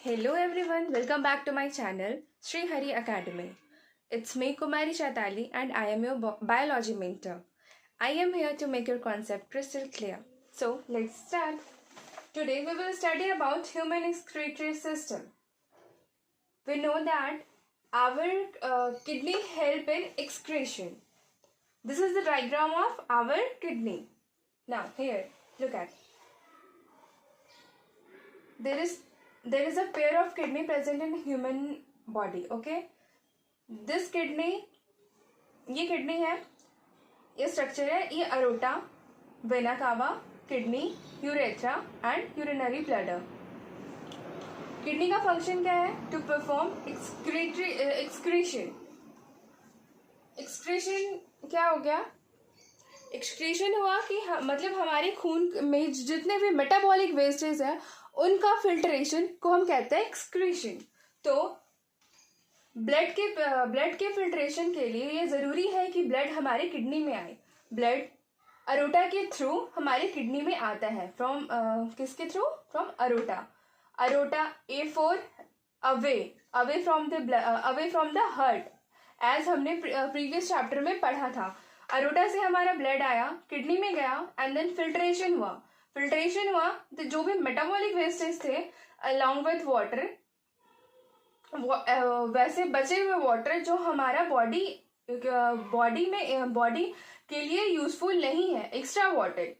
Hello everyone, welcome back to my channel Sri Hari Academy. It's me Kumari Chatali and I am your biology mentor. I am here to make your concept crystal clear. So let's start. Today we will study about human excretory system. We know that our kidney help in excretion. This is the diagram of our kidney. Now here, look at. There is a pair of kidney present in human body. Okay, this kidney, ये kidney है, ये structure है, ये aorta, vena cava, kidney, urethra and urinary bladder. Kidney का function क्या है? To perform excretion. Excretion क्या हो गया? एक्सक्रीशन हुआ कि मतलब हमारे खून में जितने भी मेटाबॉलिक वेस्टेज है उनका फिल्ट्रेशन को हम कहते हैं एक्सक्रीशन. तो ब्लड के फिल्ट्रेशन के लिए ये ज़रूरी है कि ब्लड हमारे किडनी में आए. ब्लड अरोटा के थ्रू हमारे किडनी में आता है. फ्रॉम किसके थ्रू? From aorta. Aorta A4 away from the heart, as हमने प्रीवियस चैप्टर में पढ़ा था. अरोटा से हमारा ब्लड आया, किडनी में गया एंड देन फिल्ट्रेशन हुआ. तो जो भी मेटाबॉलिक वेस्टेज थे अलॉन्ग विथ वाटर, वैसे बचे हुए वाटर जो हमारा बॉडी के लिए यूजफुल नहीं है, extra water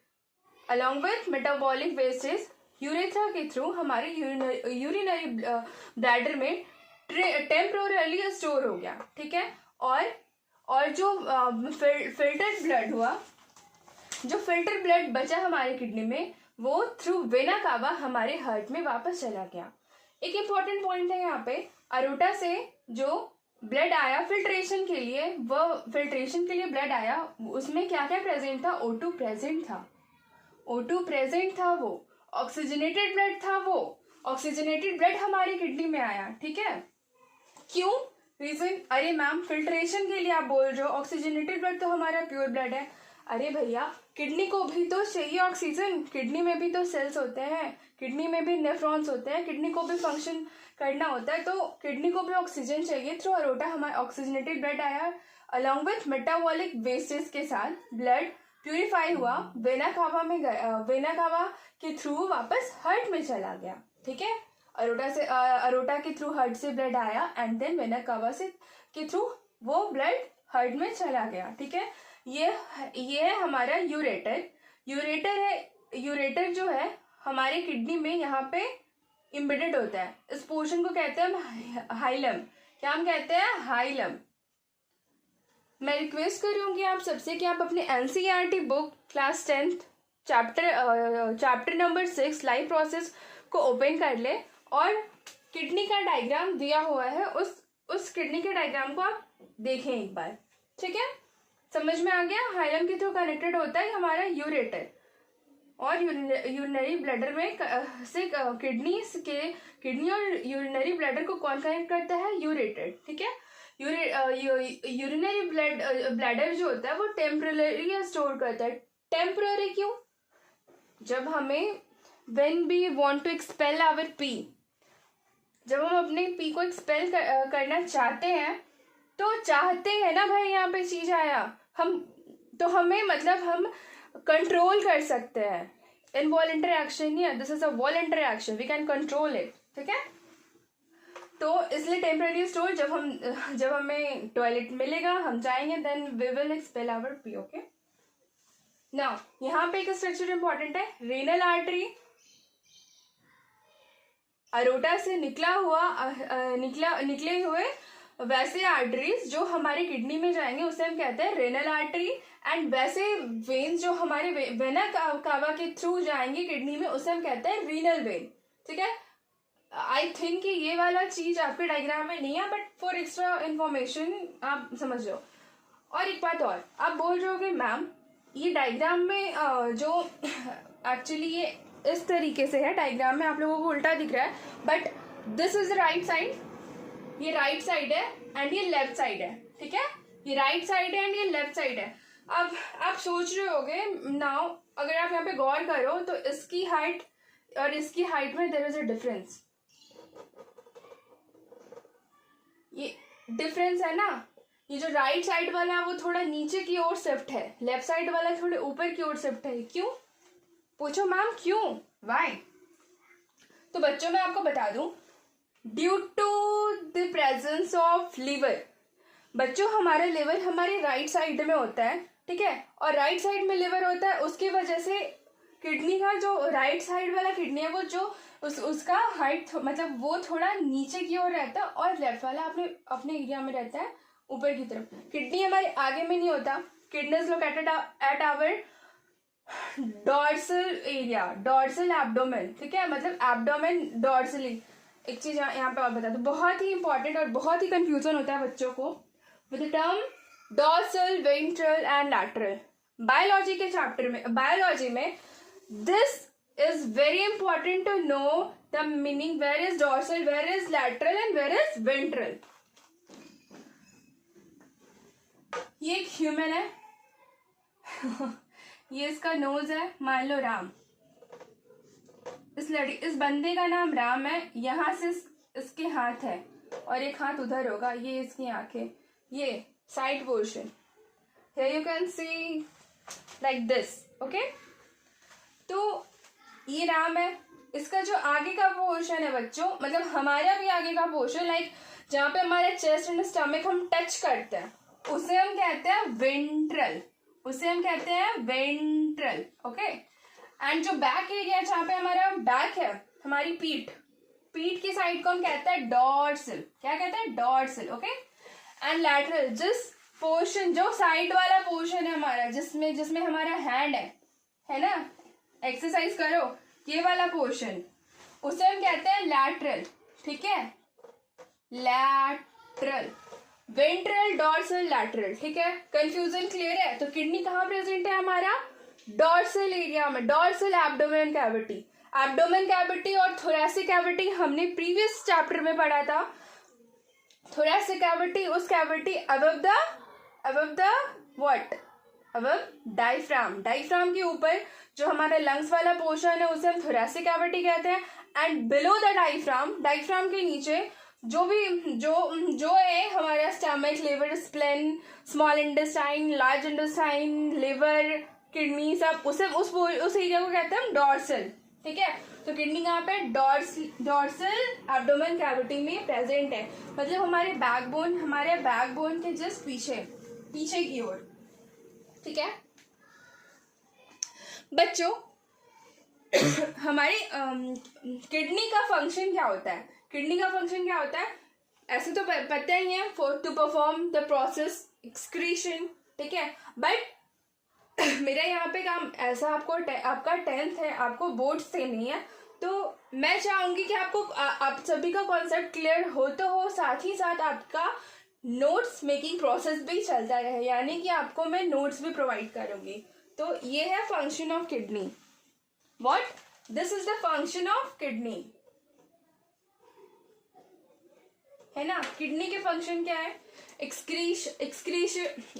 along with metabolic wastage urethra के थ्रू हमारे यूरिनरी ब्लैडर में टेम्पोरली स्टोर हो गया. ठीक है. और जो फिल्टर्ड ब्लड हुआ, जो फिल्टर ब्लड बचा हमारे किडनी में, वो थ्रू वेना कावा हमारे हार्ट में वापस चला गया. एक इम्पॉर्टेंट पॉइंट है यहाँ पे, अरोटा से जो ब्लड आया फिल्ट्रेशन के लिए ब्लड आया, उसमें क्या क्या प्रेजेंट था? O2 प्रेजेंट था. O2 प्रेजेंट था, वो ऑक्सीजनेटेड ब्लड था. वो ऑक्सीजनेटेड ब्लड हमारी किडनी में आया. ठीक है. क्यों? रीजन, अरे मैम फिल्ट्रेशन के लिए आप बोल रहे हो, ऑक्सीजनेटेड ब्लड तो हमारा प्योर ब्लड है. अरे भैया, किडनी को भी तो चाहिए ऑक्सीजन. किडनी में भी तो सेल्स होते हैं, किडनी में भी नेफ्रॉन्स होते हैं, किडनी को भी फंक्शन करना होता है, तो किडनी को भी ऑक्सीजन चाहिए. थ्रू अरोटा हमारा ऑक्सीजनेटेड ब्लड आया, अलॉन्ग विथ मेटाबॉलिक वेस्टेज के साथ ब्लड प्यूरिफाई हुआ, वेना कावा में गया, वेना कावा के थ्रू वापस हार्ट में चला गया. ठीक है. अरोटा के थ्रू हार्ट से ब्लड आया एंड देन वेना कावा के थ्रू वो ब्लड हार्ट में चला गया. ठीक है. ये है हमारा यूरेटर. यूरेटर जो है हमारे किडनी में यहाँ पे इम्बेडेड होता है. इस पोर्शन को कहते हैं हाइलम. क्या हम कहते हैं? हाइलम. मैं रिक्वेस्ट करूंगी आप सबसे कि आप अपने NCERT book class 10th chapter number 6 life process को ओपन कर ले और किडनी का डायग्राम दिया हुआ है, उस किडनी के डायग्राम को आप देखें एक बार. ठीक है. समझ में आ गया? हाइलम के थ्रू कनेक्टेड होता है हमारा यूरेटर, और यूरिनरी ब्लैडर में से किडनी और यूरिनरी ब्लैडर को कौन कनेक्ट करता है? यूरेटर. ठीक है. यूरिनरी ब्लैडर जो होता है वो टेम्पररी स्टोर करता है. टेम्पररी क्यों? जब हमें when we want to expel our pee, जब हम अपने पी को एक्सपेल करना चाहते हैं, तो चाहते हैं ना भाई, यहाँ पे चीज आया, हम कंट्रोल कर सकते हैं. इनवॉलंटरी एक्शन नहीं है, this is a voluntary action, we can control it. ठीक है. तो इसलिए टेम्पररी स्टोर, जब हमें टॉयलेट मिलेगा, हम जाएंगे, then we will expel our pee. Okay. Now यहाँ पे एक स्ट्रक्चर इंपॉर्टेंट है, रेनल आर्टरी. अरोटा से निकले हुए वैसे आर्टरीज जो हमारे किडनी में जाएंगे उसे हम कहते हैं रेनल आर्टरी. एंड वैसे वेन्स जो हमारे वेना कावा के थ्रू जाएंगे किडनी में, उसे हम कहते हैं रीनल वेन. ठीक है. आई थिंक कि ये वाला चीज आपके डायग्राम में नहीं है, बट फॉर एक्स्ट्रा इंफॉर्मेशन आप समझ लो. और एक बात और, आप बोल रहे हो कि मैम ये डायग्राम में जो एक्चुअली ये इस तरीके से है, डायग्राम में आप लोगों को उल्टा दिख रहा है, but this is right side. ये राइट साइड है एंड ये लेफ्ट साइड है. ठीक है. ये राइट साइड है एंड ये लेफ्ट साइड है. अब आप सोच रहे होगे नाउ, अगर आप यहाँ पे गौर करो तो इसकी हाइट और इसकी हाइट में देयर इज अ डिफरेंस. ये डिफरेंस है ना, ये जो राइट साइड वाला है वो थोड़ा नीचे की ओर शिफ्ट है, लेफ्ट साइड वाला थोड़े ऊपर की ओर शिफ्ट है। क्यों? पूछो मैम क्यों, व्हाई? तो बच्चों मैं आपको बता दूं, due to the presence of liver. बच्चों हमारा लिवर हमारे राइट साइड में होता है, ठीक है, और राइट साइड में लिवर होता है, उसकी वजह से किडनी का जो राइट साइड वाला किडनी है वो जो उसका हाइट मतलब वो थोड़ा नीचे की ओर रहता है, और लेफ्ट वाला अपने अपने एरिया में रहता है ऊपर की तरफ। किडनी हमारे आगे में नहीं होता, kidney is located at our dorsal area, dorsal abdomen, ठीक है, मतलब एब्डोमेन डॉर्सली। एक चीज यहाँ पे और बता दो, बहुत ही इंपॉर्टेंट और बहुत ही कंफ्यूजन होता है बच्चों को with the term dorsal, ventral and lateral. Biology के चैप्टर में, बायोलॉजी में this is very important to know the meaning, where is dorsal, where is lateral and where is ventral. ये एक ह्यूमन है ये इसका नोज है, मान लो राम, इस बंदे का नाम राम है, यहाँ से इसके हाथ है और एक हाथ उधर होगा, ये इसकी आंखें, ये side portion, here you can see like this, okay. तो ये राम है, इसका जो आगे का पोर्शन है बच्चों, मतलब हमारा भी आगे का पोर्शन, लाइक जहाँ पे हमारे चेस्ट एंड स्टमक हम टच करते हैं, उसे हम कहते हैं वेंट्रल, उसे हम कहते हैं वेंट्रल, ओके। एंड जो बैक एरिया जहाँ पे हमारा बैक है, हमारी पीठ, पीठ की साइड को हम कहते हैं डॉर्सल, क्या कहते हैं? Dorsal, okay. एंड लैटरल, जिस पोर्शन, जो साइड वाला पोर्शन है हमारा, जिसमें हमारा हैंड है ना, एक्सरसाइज करो, ये वाला पोर्शन, उसे हम कहते हैं लैटरल, ठीक है, लैटरल, वेंट्रल, डॉर्सल, लैटरल, ठीक है। कंफ्यूजन क्लियर है? तो किडनी कहाँ प्रेजेंट है हमारा? डॉर्सल एरिया में, dorsal abdomen cavity. Abdomen cavity और थोरैसिक कैविटी हमने प्रीवियस चैप्टर में पढ़ा था। थोरैसिक कैविटी, उस cavity above the what, above diaphragm, diaphragm के ऊपर जो हमारा लंग्स वाला पोर्शन है उसे हम थोरैसिक कैविटी कहते हैं। And below the diaphragm, diaphragm के नीचे जो है हमारा stomach, liver, spleen, small intestine, large intestine, liver, kidney, सब उस एरिया को कहते हैं हम डॉर्सल, ठीक है। तो किडनी कहाँ पे? डॉर्सल एब्डोमेन कैविटी में प्रेजेंट है, मतलब हमारे बैकबोन के जस्ट पीछे की ओर, ठीक है बच्चों। हमारी किडनी का फंक्शन क्या होता है? किडनी का फंक्शन क्या होता है? ऐसे तो पता ही है, to perform the process excretion, ठीक है। बट मेरा यहाँ पे काम ऐसा, आपका 10th है, आपको बोर्ड से नहीं है, तो मैं चाहूंगी कि आप सभी का कॉन्सेप्ट क्लियर हो तो हो, साथ ही साथ आपका नोट्स मेकिंग प्रोसेस भी चलता रहे, यानी कि आपको मैं नोट्स भी प्रोवाइड करूंगी। तो ये है function of kidney. What? This is the function of kidney, है ना। किडनी के फंक्शन क्या है?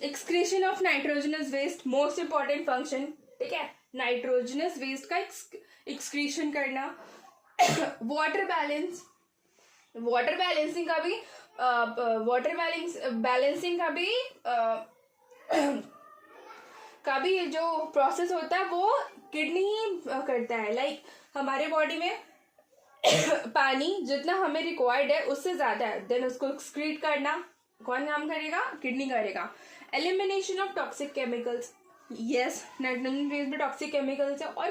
Excretion of nitrogenous waste, most important function, ठीक है, नाइट्रोजनस वेस्ट का एक्सक्रीशन करना। वाटर बैलेंसिंग का भी जो प्रोसेस होता है वो किडनी ही करता है। लाइक हमारे बॉडी में पानी जितना हमें रिक्वायर्ड है उससे ज्यादा है, देन उसको एक्सक्रीट करना कौन काम करेगा? किडनी करेगा। Elimination of toxic chemicals, yes, nitrogen waste में टॉक्सिक केमिकल्स है, और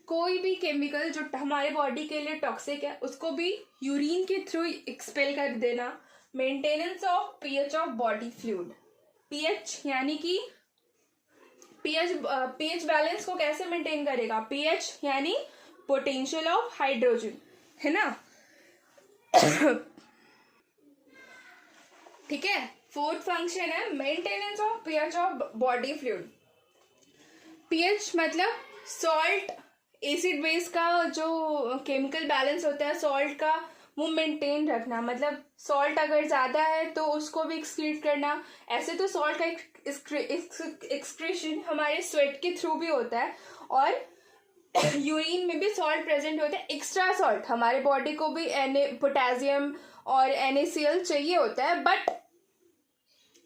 कोई भी केमिकल जो हमारे बॉडी के लिए टॉक्सिक है उसको भी यूरिन के थ्रू एक्सपेल कर देना। Maintenance of pH of body fluid, pH यानी कि पीएच बैलेंस को कैसे मेंटेन करेगा? पीएच यानी पोटेंशियल ऑफ हाइड्रोजन, है ना। ठीक है। फोर्थ फंक्शन है maintenance of pH of body fluid. PH मतलब सॉल्ट एसिड बेस का जो केमिकल बैलेंस होता है सॉल्ट का, वो मेंटेन रखना। मतलब सॉल्ट अगर ज्यादा है तो उसको भी एक्सक्रीट करना। ऐसे तो सॉल्ट का एक्सक्रीशन हमारे स्वेट के थ्रू भी होता है, और यूरिन में भी सॉल्ट प्रेजेंट होता है, एक्स्ट्रा सॉल्ट। हमारे बॉडी को भी पोटेशियम और NaCl चाहिए होता है, बट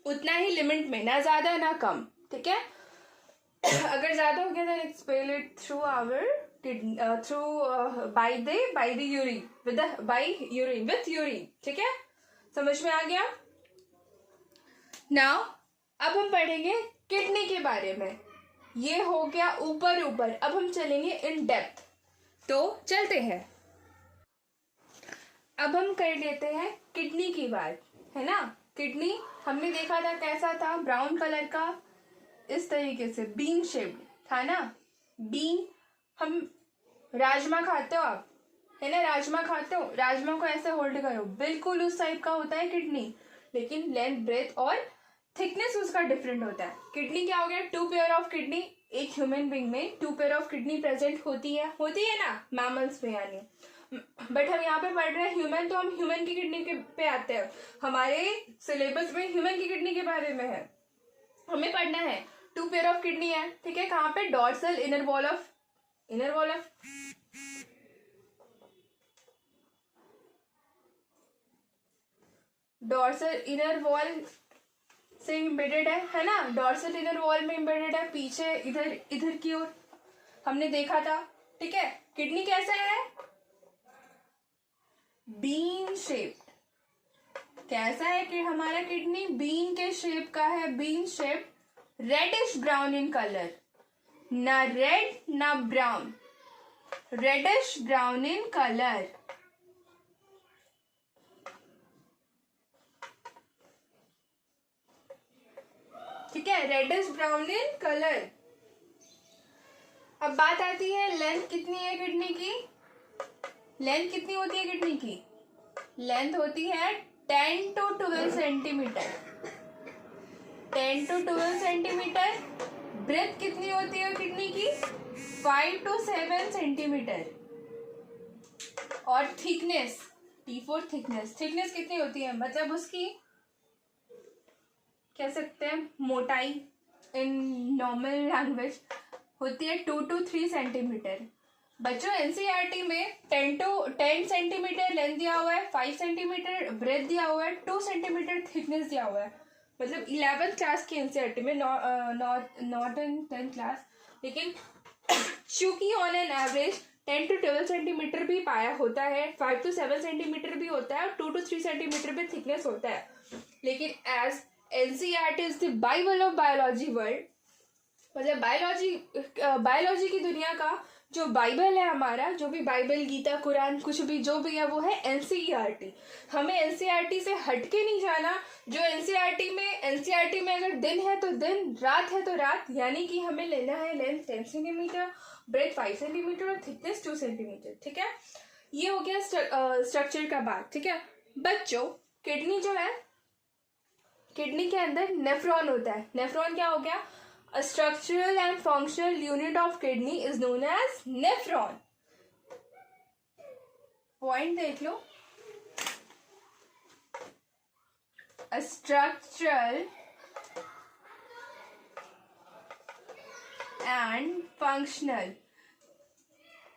उतना ही लिमिट में, ना ज्यादा ना कम, ठीक है। अगर ज्यादा हो गया then expel it through our by the urine with urine, ठीक है, समझ में आ गया। नाउ अब हम पढ़ेंगे किडनी के बारे में। ये हो गया ऊपर ऊपर, अब हम चलेंगे इन डेप्थ, तो चलते हैं। अब हम कर लेते हैं किडनी की बात, है ना। किडनी हमने देखा था कैसा था, ब्राउन कलर का, इस तरीके से बीन शेप्ड था ना। बीन, हम राजमा खाते हो आप, है ना, राजमा खाते हो, राजमा को ऐसे होल्ड करो, बिल्कुल उस टाइप का होता है किडनी, लेकिन लेंथ, ब्रेथ और थिकनेस उसका डिफरेंट होता है। किडनी क्या हो गया, 2 पेयर ऑफ किडनी। एक ह्यूमन बींग में 2 पेयर ऑफ किडनी प्रेजेंट होती है ना, मैमल्स में यानी। बट हम यहाँ पे पढ़ रहे हैं ह्यूमन, तो हम ह्यूमन की किडनी के पे आते हैं। हमारे सिलेबस में ह्यूमन की किडनी के बारे में है, हमें पढ़ना है। 2 पेयर ऑफ किडनी है, ठीक है, कहाँ पे, dorsal inner wall of dorsal inner wall से इम्बेडेड है ना, डॉर्सल इनर वॉल में इम्बेडेड है, पीछे इधर की ओर हमने देखा था, ठीक है। किडनी कैसा है, बीन शेप। कैसा है कि हमारा किडनी बीन के शेप का है, bean shape, reddish brown in colour, ना रेड ना brown, reddish brown in colour, ठीक है, रेडिश ब्राउन इन कलर। अब बात आती है लेंथ कितनी है किडनी की, लेंथ कितनी होती है किडनी की, लेंथ होती है 10 to 12 centimetre, 10 to 12 centimetre. Breadth कितनी होती है किडनी की, 5 to 7 सेंटीमीटर। और थिकनेस, T4 थिकनेस, थिकनेस कितनी होती है, मतलब उसकी कह सकते हैं मोटाई, इन नॉर्मल लैंग्वेज होती है 2 to 3 सेंटीमीटर। बच्चों एनसीईआरटी में 10 सेंटीमीटर लेंथ दिया हुआ है, 5 सेंटीमीटर ब्रेथ दिया हुआ है, 2 सेंटीमीटर थिकनेस दिया हुआ है। मतलब 11th क्लास की एनसीईआरटी में, नॉट इन 10th क्लास, लेकिन चूंकि on an average 10 to 12 centimetre भी पाया होता है, 5 to 7 सेंटीमीटर भी होता है, और 2 to 3 सेंटीमीटर भी थिकनेस होता है। लेकिन as NCERT is the Bible of biology world, मतलब बायोलॉजी की दुनिया का जो बाइबल है हमारा, जो भी बाइबल, गीता, कुरान, कुछ भी जो भी है, वो है एनसीईआरटी। हमें एनसीईआरटी से हटके नहीं जाना। जो एनसीईआरटी में अगर दिन है तो दिन, रात है तो रात, यानी कि हमें लेना है लेंथ 10 सेंटीमीटर, ब्रेथ 5 सेंटीमीटर और थिकनेस 2 सेंटीमीटर, ठीक है। ये हो गया स्ट्रक्चर का बात, ठीक है। बच्चों किडनी जो है, किडनी के अंदर नेफ्रॉन होता है। नेफ्रॉन क्या हो गया, a structural and functional unit of kidney is known as nephron. Point देख लो, a structural and functional,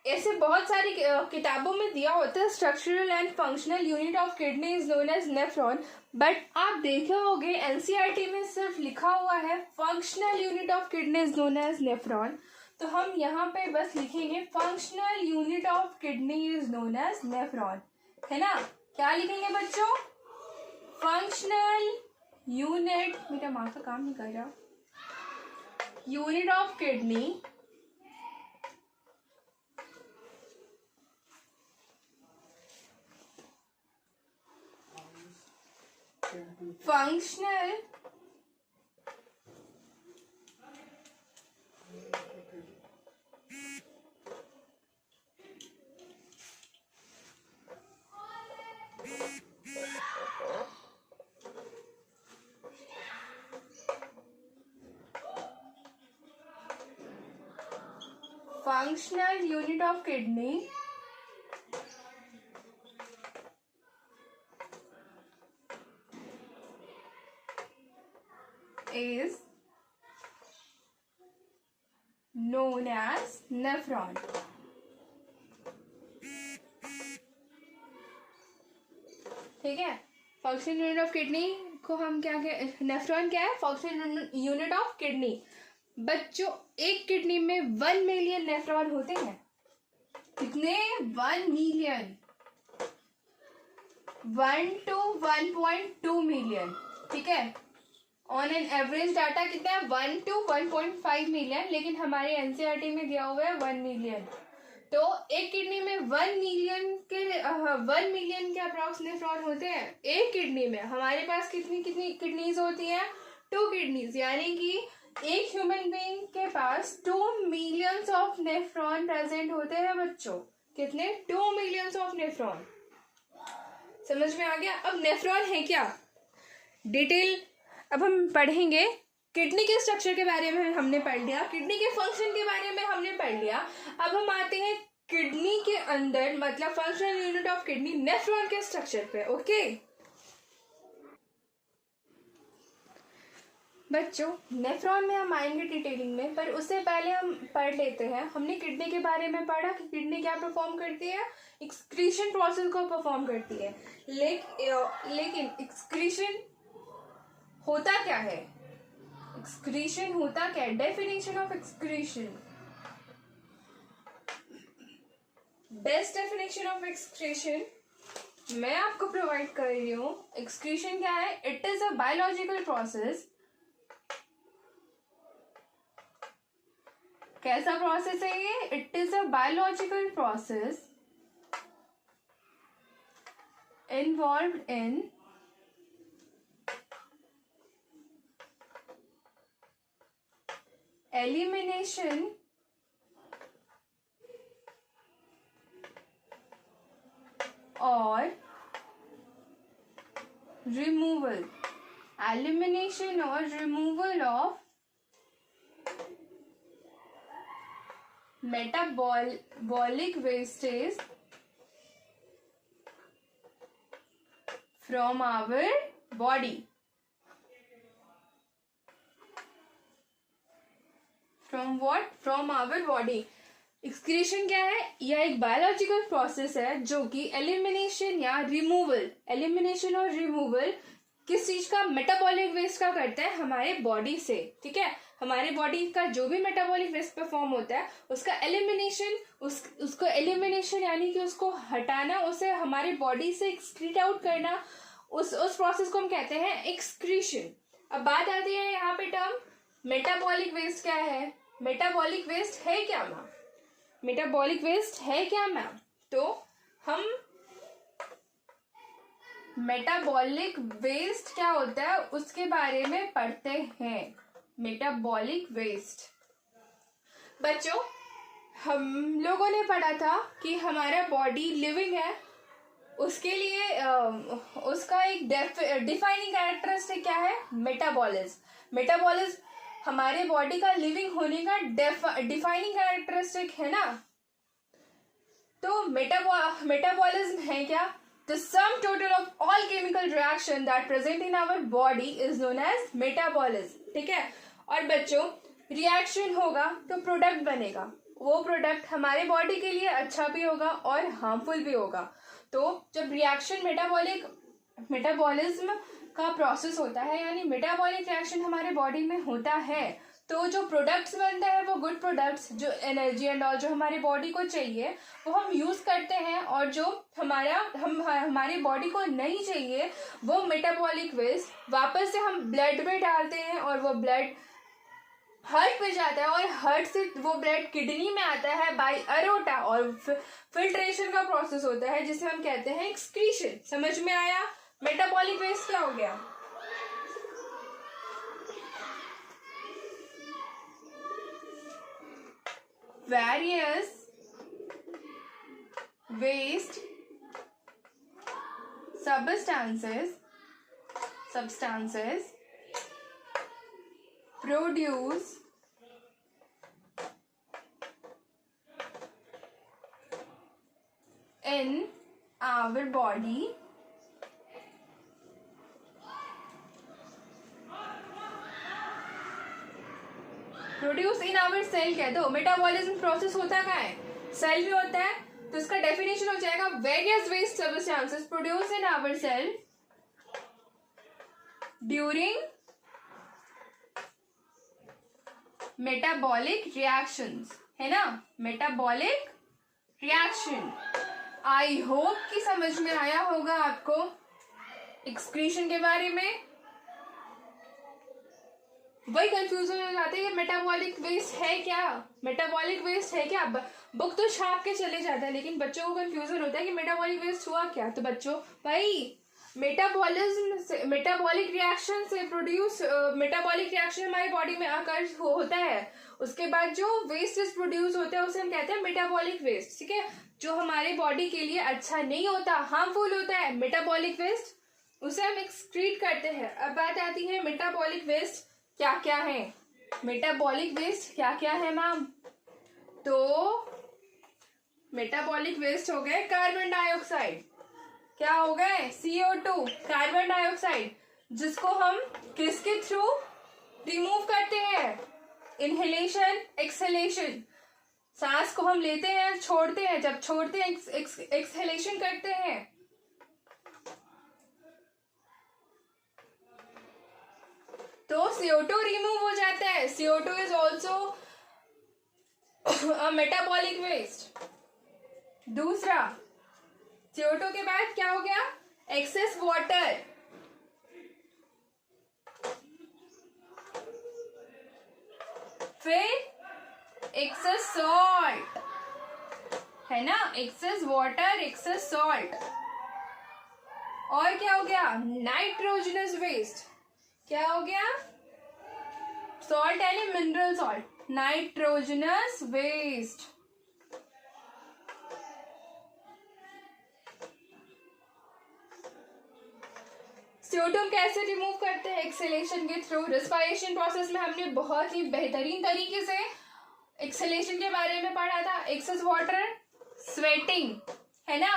ऐसे बहुत सारी किताबों में दिया होता है structural and functional unit of kidney is known as nephron, but आप देखे होंगे एनसीईआरटी में सिर्फ लिखा हुआ है functional unit of kidney is known as nephron. तो हम यहाँ पे बस लिखेंगे functional unit of kidney is known as nephron, है ना। क्या लिखेंगे बच्चों, फंक्शनल यूनिट, मेरा माँ का काम नहीं कर रहा, unit of kidney functional unit of kidney is known as nephron. ठीक है। फंक्शनल यूनिट ऑफ किडनी को हम क्या कहें, नेफ्रॉन क्या है, फंक्शनल यूनिट ऑफ किडनी। बच्चों एक किडनी में 1 मिलियन नेफ्रॉन होते हैं। कितने? 1 मिलियन, 1 to 1.2 मिलियन, ठीक है। ऑन एन एवरेज डाटा कितना है, 1 to 1.5 मिलियन, लेकिन हमारे एनसीईआरटी में दिया हुआ है 1 मिलियन। तो एक किडनी में 1 मिलियन के अप्रॉक्स नेफ्रॉन होते हैं। एक किडनी में हमारे पास कितनी कितनी किडनीज होती हैं, 2 किडनीज, यानी कि एक ह्यूमन बीइंग के पास 2 मिलियंस ऑफ नेफ्रॉन प्रेजेंट होते हैं बच्चों। कितने? 2 मिलियंस ऑफ नेफ्रॉन। समझ में आ गया? अब नेफ्रॉन है क्या, डिटेल अब हम पढ़ेंगे। किडनी के स्ट्रक्चर के बारे में हमने पढ़ लिया, किडनी के फंक्शन के बारे में हमने पढ़ लिया। अब हम आते हैं किडनी के अंदर, मतलब functional unit of kidney, nephron के स्ट्रक्चर पे। ओके बच्चों, नेफ्रॉन में हम आएंगे डिटेलिंग में, पर उससे पहले हम पढ़ लेते हैं। हमने किडनी के बारे में पढ़ा कि किडनी क्या परफॉर्म करती है, एक्सक्रीशन प्रोसेस को परफॉर्म करती है। लेकिन एक्सक्रीशन होता क्या है, एक्सक्रीशन होता क्या है, definition of excretion, best definition of excretion मैं आपको प्रोवाइड कर रही हूँ। एक्सक्रीशन क्या है, it is a biological process. कैसा प्रोसेस है ये, it is a biological process involved in elimination or removal, elimination or removal of metabolic wastes from our body, from what, from our body. Excretion क्या है, यह एक biological process है जो कि एलिमिनेशन या रिमूवल, एलिमिनेशन और रिमूवल किस चीज का, मेटाबॉलिक वेस्ट का करता है हमारे बॉडी से। ठीक है, हमारे बॉडी का जो भी मेटाबॉलिक वेस्ट परफॉर्म होता है उसका एलिमिनेशन, उसको एलिमिनेशन यानी कि उसको हटाना, उसे हमारे बॉडी से एक्सक्रीट आउट करना, उस प्रोसेस को हम कहते हैं एक्सक्रीशन। अब बात आती है यहाँ पे टर्म मेटाबॉलिक वेस्ट क्या है। मेटाबॉलिक वेस्ट है क्या मैम, मेटाबॉलिक वेस्ट है क्या मैम, तो हम मेटाबॉलिक वेस्ट क्या होता है उसके बारे में पढ़ते हैं। मेटाबॉलिक वेस्ट बच्चों, हम लोगों ने पढ़ा था कि हमारा बॉडी लिविंग है, उसके लिए उसका एक डिफाइनिंग कैरेक्टरिस्टिक क्या है, मेटाबॉलिज्म। मेटाबॉलिज्म हमारे बॉडी का लिविंग होने का डिफाइनिंग कैरेक्टरिस्टिक है ना। तो मेटाबॉलिज्म है क्या, the sum total of all chemical reaction that present in our body is known as metabolism. ठीक है, और बच्चों रिएक्शन होगा तो प्रोडक्ट बनेगा, वो प्रोडक्ट हमारे बॉडी के लिए अच्छा भी होगा और हार्मफुल भी होगा। तो जब रिएक्शन मेटाबॉलिज्म का प्रोसेस होता है, यानी मेटाबॉलिक रिएक्शन हमारे बॉडी में होता है, तो जो प्रोडक्ट्स बनता है वो गुड प्रोडक्ट्स, जो एनर्जी एंड ऑल जो हमारी बॉडी को चाहिए वो हम यूज करते हैं, और जो हमारी बॉडी को नहीं चाहिए वो मेटाबॉलिक वेस्ट वापस से हम ब्लड में डालते हैं, और वो ब्लड हार्ट पे जाता है, और हार्ट से वो ब्लड किडनी में आता है बाय अरोटा, और फिल्ट्रेशन का प्रोसेस होता है जिसे हम कहते हैं एक्सक्रीशन। समझ में आया मेटाबॉलिक वेस्ट क्या हो गया। Various waste substances produce in our body produce in our cell कह दो। मेटाबॉलिज्म प्रोसेस होता क्या है, सेल में होता है, तो इसका डेफिनेशन कंफ्यूजन हो जाएगा, various waste substances produce in our cell during metabolic reactions, है ना, मेटाबॉलिक रिएक्शन। आई होप कि समझ में आया होगा आपको एक्सक्रीशन के बारे में। वही कंफ्यूजन हो जाता है कि मेटाबॉलिक वेस्ट है क्या, मेटाबॉलिक वेस्ट है क्या। बुक तो छाप के चले जाता है, लेकिन बच्चों को कंफ्यूजन होता है कि मेटाबॉलिक वेस्ट हुआ क्या। तो बच्चों भाई मेटाबॉलिज्म से, मेटाबॉलिक रिएक्शन से प्रोड्यूस, मेटाबॉलिक रिएक्शन हमारी बॉडी में आकर होता है, उसके बाद जो वेस्ट प्रोड्यूस होता है उसे हम कहते हैं मेटाबॉलिक वेस्ट, ठीक है। जो हमारे बॉडी के लिए अच्छा नहीं होता, हार्मफुल होता है मेटाबॉलिक वेस्ट, उसे हम एक्सक्रीट करते हैं। अब बात आती है मेटाबॉलिक वेस्ट क्या क्या है। मेटाबॉलिक वेस्ट क्या क्या है मैम? तो मेटाबॉलिक वेस्ट हो गए कार्बन डाइऑक्साइड, क्या हो गए CO2 कार्बन डाइऑक्साइड, जिसको हम किसके थ्रू रिमूव करते हैं, इनहेलेशन एक्सहेलेशन। सांस को हम लेते हैं छोड़ते हैं, जब छोड़ते हैं एक्सहेलेशन करते हैं। तो CO2 रिमूव हो जाता है। CO2 is also a metabolic waste. दूसरा CO2 के बाद क्या हो गया, एक्सेस वाटर, फिर एक्सेस सॉल्ट, है ना, एक्सेस वाटर एक्सेस सॉल्ट। और क्या हो गया, नाइट्रोजनस वेस्ट। क्या हो गया, सॉल्ट यानी mineral salt, nitrogenous waste. CO2 कैसे रिमूव करते हैं, एक्सेलेशन के थ्रू। रेस्पिरेशन प्रोसेस में हमने बहुत ही बेहतरीन तरीके से एक्सेलेशन के बारे में पढ़ा था। एक्सेस वाटर, स्वेटिंग, है ना,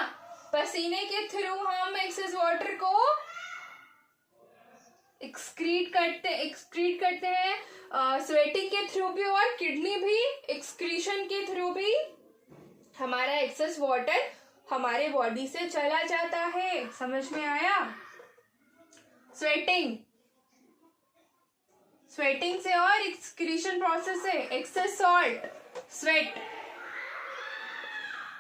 पसीने के थ्रू हम एक्सेस वाटर को एक्सक्रीट करते हैं, स्वेटिंग के थ्रू भी, और किडनी भी एक्सक्रीशन के थ्रू भी हमारा एक्सेस वाटर हमारे बॉडी से चला जाता है। समझ में आया? स्वेटिंग से और एक्सक्रीशन प्रोसेस से एक्सेस सॉल्ट, स्वेट,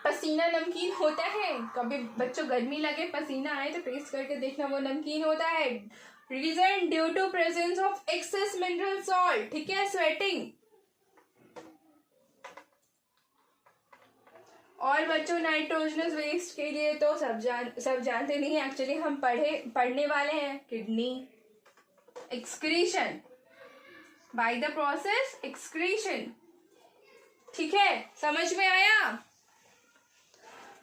पसीना नमकीन होता है। कभी बच्चों गर्मी लगे पसीना आए तो टेस्ट करके देखना, वो नमकीन होता है। Reason due to presence of excess mineral salt, ठीक है, स्वेटिंग। और बच्चों नाइट्रोजनस वेस्ट के लिए तो सब जानते नहीं है, एक्चुअली हम पढ़ने वाले हैं। Kidney excretion, by the process excretion, ठीक है। समझ में आया?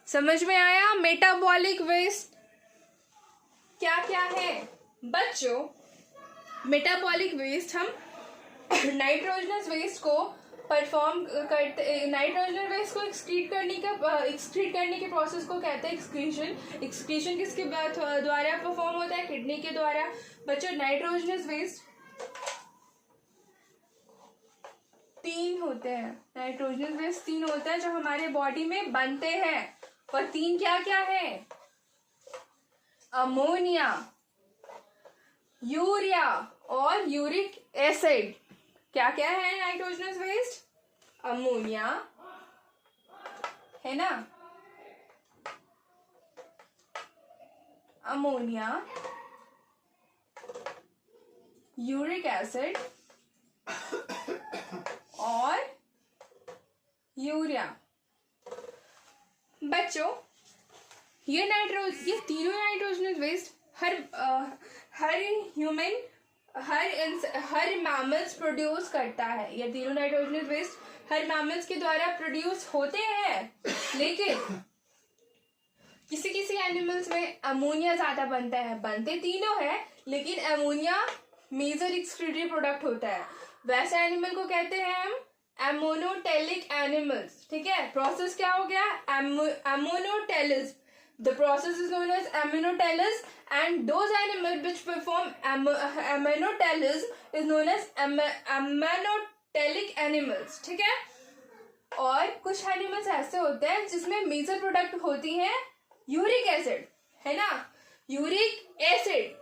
समझ में आया मेटाबॉलिक वेस्ट क्या क्या है बच्चों? मेटाबॉलिक वेस्ट हम नाइट्रोजनस वेस्ट को परफॉर्म करते, नाइट्रोजन वेस्ट को एक्सक्रीट करने के प्रोसेस को कहते हैं एक्सक्रीशन। एक्सक्रीशन किसके द्वारा परफॉर्म होता है? किडनी के द्वारा। बच्चों नाइट्रोजनस वेस्ट 3 होते हैं, नाइट्रोजनस वेस्ट 3 होता है जो हमारे बॉडी में बनते हैं। और 3 क्या क्या है? अमोनिया, यूरिया और यूरिक एसिड। क्या क्या है नाइट्रोजनस वेस्ट? अमोनिया, है ना, अमोनिया, यूरिक एसिड और यूरिया। बच्चों ये तीनों नाइट्रोजनस वेस्ट हर ह्यूमन, हर मैमल्स प्रोड्यूस करता है। ये तीनों नाइट्रोजनस वेस्ट हर मैमल्स के द्वारा प्रोड्यूस होते हैं, लेकिन किसी किसी एनिमल्स में अमोनिया ज्यादा बनता है। बनते तीनों है, लेकिन अमोनिया मेजर एक्सक्रीटरी प्रोडक्ट होता है। वैसे एनिमल को कहते हैं हम एमोनोटेलिक एनिमल्स, ठीक है। प्रोसेस क्या हो गया? एमोनोटेलिस। The process is known as ammonotelis, and those animals which perform ammonotelis is known as ammonotelic animals, ठीक है। और कुछ एनिमल्स ऐसे होते हैं जिसमें मेजर प्रोडक्ट होती है यूरिक एसिड, है ना, यूरिक एसिड,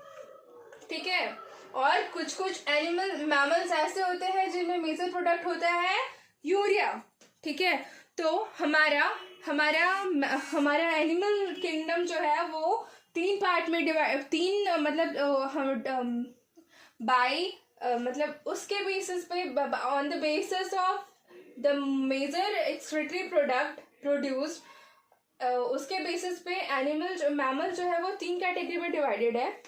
ठीक है। और कुछ कुछ एनिमल मैमल्स ऐसे होते हैं जिनमें मेजर प्रोडक्ट होता है यूरिया, ठीक है। तो हमारा हमारा हमारा एनिमल किंगडम जो है वो तीन पार्ट में डिवाइड, तीन मतलब बाई मतलब उसके बेसिस पे, on the basis of the major excretory product produced, उसके बेसिस पे एनिमल मैमल जो है वो तीन कैटेगरी में डिवाइडेड है।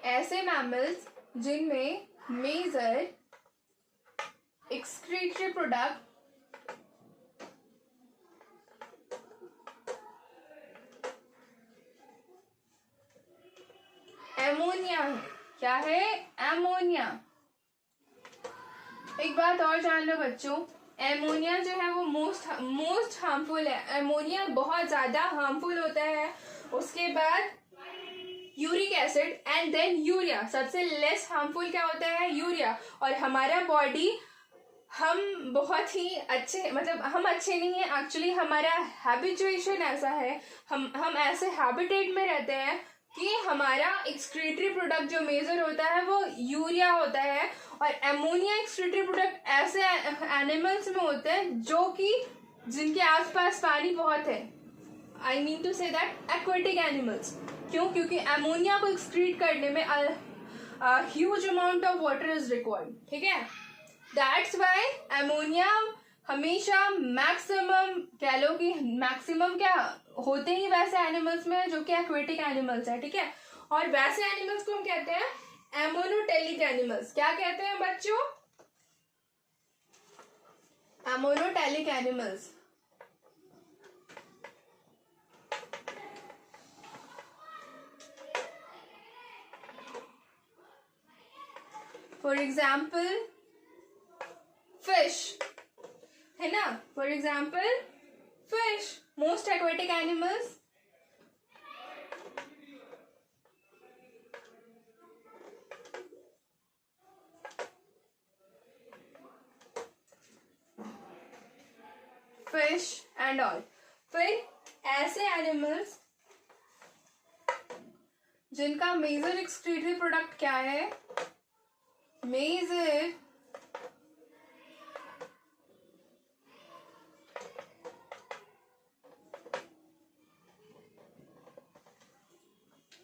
ऐसे मैमल्स जिनमें मेजर एक्सक्रीटरी प्रोडक्ट एमोनिया, क्या है, एमोनिया। एक बात और जान लो बच्चों, एमोनिया जो है वो मोस्ट हार्मफुल है। एमोनिया बहुत ज्यादा हार्मफुल होता है। उसके बाद uric acid and then urea. सबसे लेस हार्मफुल क्या होता है, यूरिया। और हमारा बॉडी, हम बहुत ही अच्छे, मतलब हम अच्छे नहीं है एक्चुअली, हमारा हैबिचुएशन ऐसा है, हम ऐसे हैबिटेट में रहते हैं कि हमारा एक्सक्रीटरी प्रोडक्ट जो मेजर होता है वो यूरिया होता है। और एमोनिया एक्सक्रीटरी प्रोडक्ट ऐसे एनिमल्स में होते हैं जो कि जिनके आसपास पानी बहुत है। I mean to say that aquatic animals. क्यों? क्योंकि एमोनिया को एक्सक्रीट करने में huge amount of water is required, ठीक है। दैट्स वाई एमोनिया हमेशा मैक्सिमम, कह लो कि मैक्सिमम क्या होते ही वैसे एनिमल्स में जो कि एक्वेटिक एनिमल्स है, ठीक है। और वैसे एनिमल्स को हम कहते हैं एमोनोटेलिक एनिमल्स। क्या कहते हैं बच्चों? एमोनोटेलिक एनिमल्स। फॉर एग्जाम्पल फिश, है ना, for example fish, most aquatic animals. Fish and all. फिर ऐसे एनिमल्स जिनका मेजर एक्सक्रीटरी प्रोडक्ट क्या है, मेजर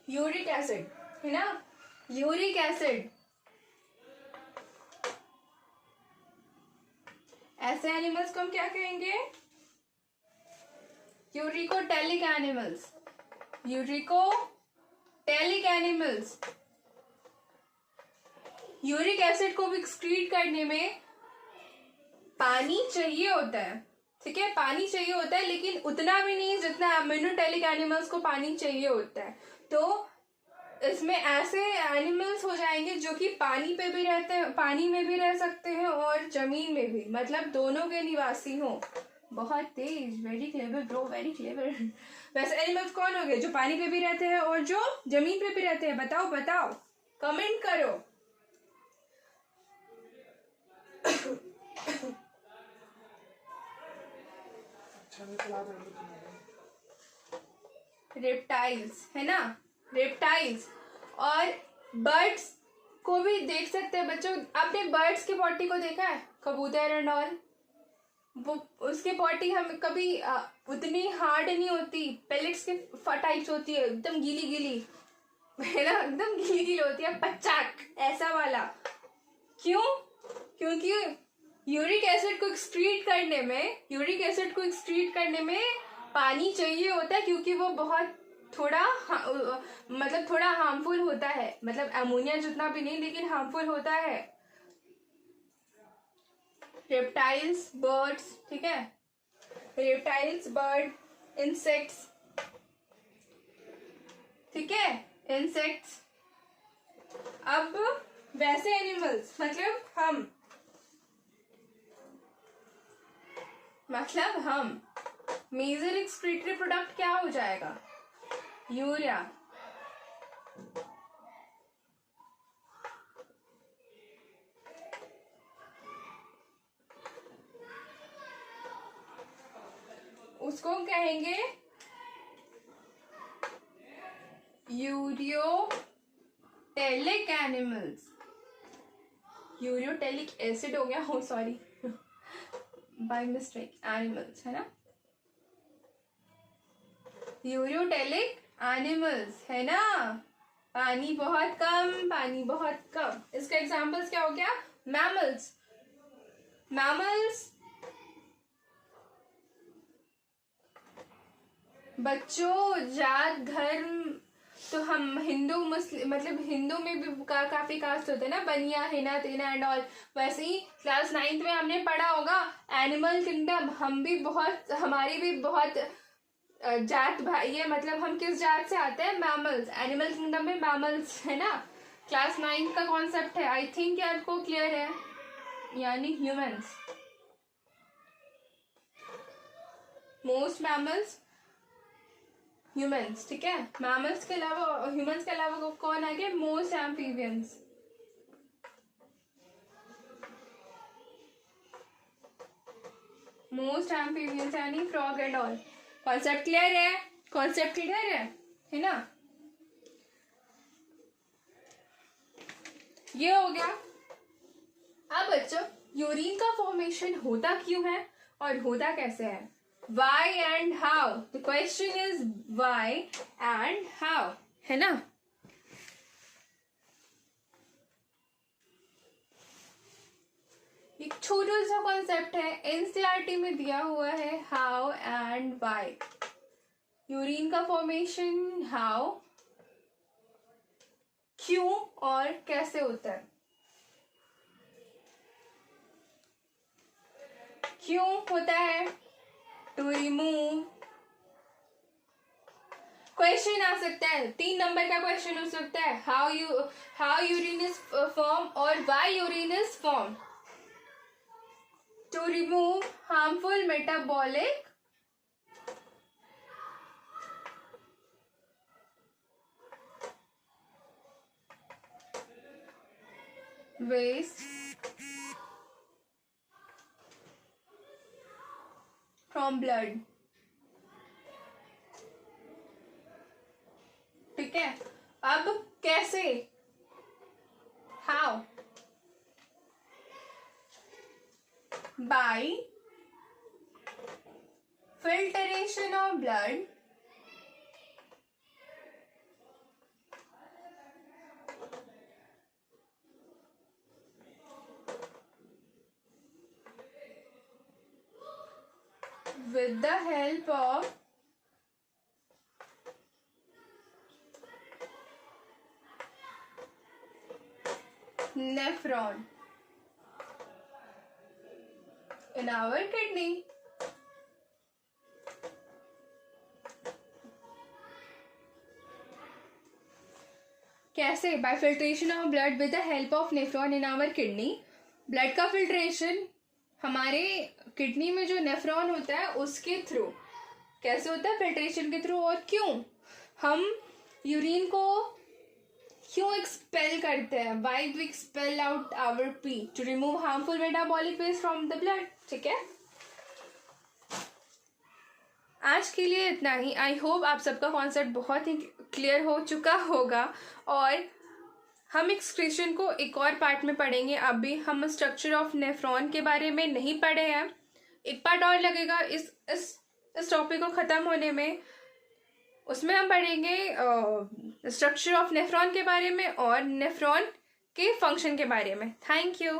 यूरिक एसिड, है ना, यूरिक एसिड। ऐसे एनिमल्स को हम क्या कहेंगे? Uricotelic animals. Uricotelic animals. Uric acid को भी एक्सक्रीट करने में पानी चाहिए होता है, ठीक है, पानी चाहिए होता है, लेकिन उतना भी नहीं जितना एमोनोटेलिक एनिमल्स को पानी चाहिए होता है। तो इसमें ऐसे एनिमल्स हो जाएंगे जो कि पानी पे भी रहते हैं, पानी में भी रह सकते हैं और जमीन में भी, मतलब दोनों के निवासी हो। बहुत तेज, very clever bro, very clever. वैसे एनिमल्स कौन हो गए जो पानी पे भी रहते हैं और जो जमीन पे भी रहते हैं? बताओ बताओ, कमेंट करो। रेप्टाइल्स, है ना, रेप्टाइल्स। और बर्ड्स को भी देख सकते हैं बच्चों। आपने बर्ड्स की बॉडी को देखा है, कबूतर एंड ऑल? वो उसकी बॉडी हम कभी उतनी हार्ड नहीं होती, पेलेट्स के टाइप्स होती है, एकदम गीली गीली, है ना, एकदम गीली गीली होती है, पचाक ऐसा वाला। क्यों? क्योंकि यूरिक एसिड को एक्सक्रीट करने में पानी चाहिए होता है, क्योंकि वो बहुत थोड़ा मतलब थोड़ा हार्मफुल होता है, मतलब अमोनिया जितना भी नहीं लेकिन हार्मफुल होता है। रेप्टाइल्स, बर्ड्स, ठीक है, रेप्टाइल्स, बर्ड, इंसेक्ट्स, ठीक है, इंसेक्ट्स। अब वैसे एनिमल्स, मतलब हम मेजर एक्सक्रीटरी प्रोडक्ट क्या हो जाएगा? यूरिया। उसको कहेंगे यूरियोटेलिक एनिमल्स। यूरियोटेलिक एसिड हो गया, हो सॉरी बाय मिस्टेक, एनिमल्स है ना, यूरियोटेलिक एनिमल्स है ना। पानी बहुत कम, पानी बहुत कम। इसका एग्जांपल्स क्या हो गया? मैमल्स। मैमल्स बच्चों, जात धर्म तो हम हिंदू मुस्लिम मतलब हिंदू में भी काफी कास्ट होते हैं ना, बनिया, हिना, तेना एंड ऑल। वैसे ही क्लास 9th में हमने पढ़ा होगा एनिमल किंगडम। हम भी बहुत, हमारी भी बहुत जात भाई है, मतलब हम किस जात से आते हैं? मैमल्स। एनिमल किंगडम में मैमल्स है ना। क्लास 9 का कॉन्सेप्ट है, आई थिंक आपको क्लियर है, यानी ह्यूमंस। मोस्ट मैमल्स ह्यूमंस, ठीक है। मैमल्स के अलावा, ह्यूमंस के अलावा कौन आ गए? Most amphibians. मोस्ट एम्फीबियंस यानी frog and all. Concept clear है? कॉन्सेप्ट क्लियर है ना? ये हो गया। अब बच्चों, यूरिन का फॉर्मेशन होता क्यों है और होता कैसे है? Why and how? The question is why and how, है ना। एक छोटा सा कॉन्सेप्ट है, एनसीईआरटी में दिया हुआ है, हाउ एंड वाई। यूरिन का फॉर्मेशन हाउ, क्यों और कैसे होता है। क्यों होता है? टू रिमूव, क्वेश्चन आ सकता है, 3 नंबर का क्वेश्चन हो सकता है, हाउ यूरिन इज फॉर्म और why urine is form. To remove harmful metabolic waste from blood, ठीक है। अब कैसे? How? By filtration of blood with the help of nephron in our kidney. कैसे? By filtration of blood with the help of nephron in our kidney. Blood का filtration हमारे kidney में जो nephron होता है उसके थ्रू। कैसे होता है? फिल्ट्रेशन के थ्रू। और क्यों हम यूरिन को क्यों एक्सपेल करते हैं? Why we expel out our pee? To remove harmful metabolic waste from the blood, ठीक है। आज के लिए इतना ही। आई होप आप सबका कॉन्सेप्ट बहुत ही क्लियर हो चुका होगा और हम एक्सक्रीशन को एक और पार्ट में पढ़ेंगे। अभी हम स्ट्रक्चर ऑफ नेफ्रॉन के बारे में नहीं पढ़े हैं, एक पार्ट और लगेगा इस टॉपिक को ख़त्म होने में। उसमें हम पढ़ेंगे स्ट्रक्चर ऑफ नेफ्रॉन के बारे में और नेफ्रॉन के फंक्शन के बारे में। Thank you.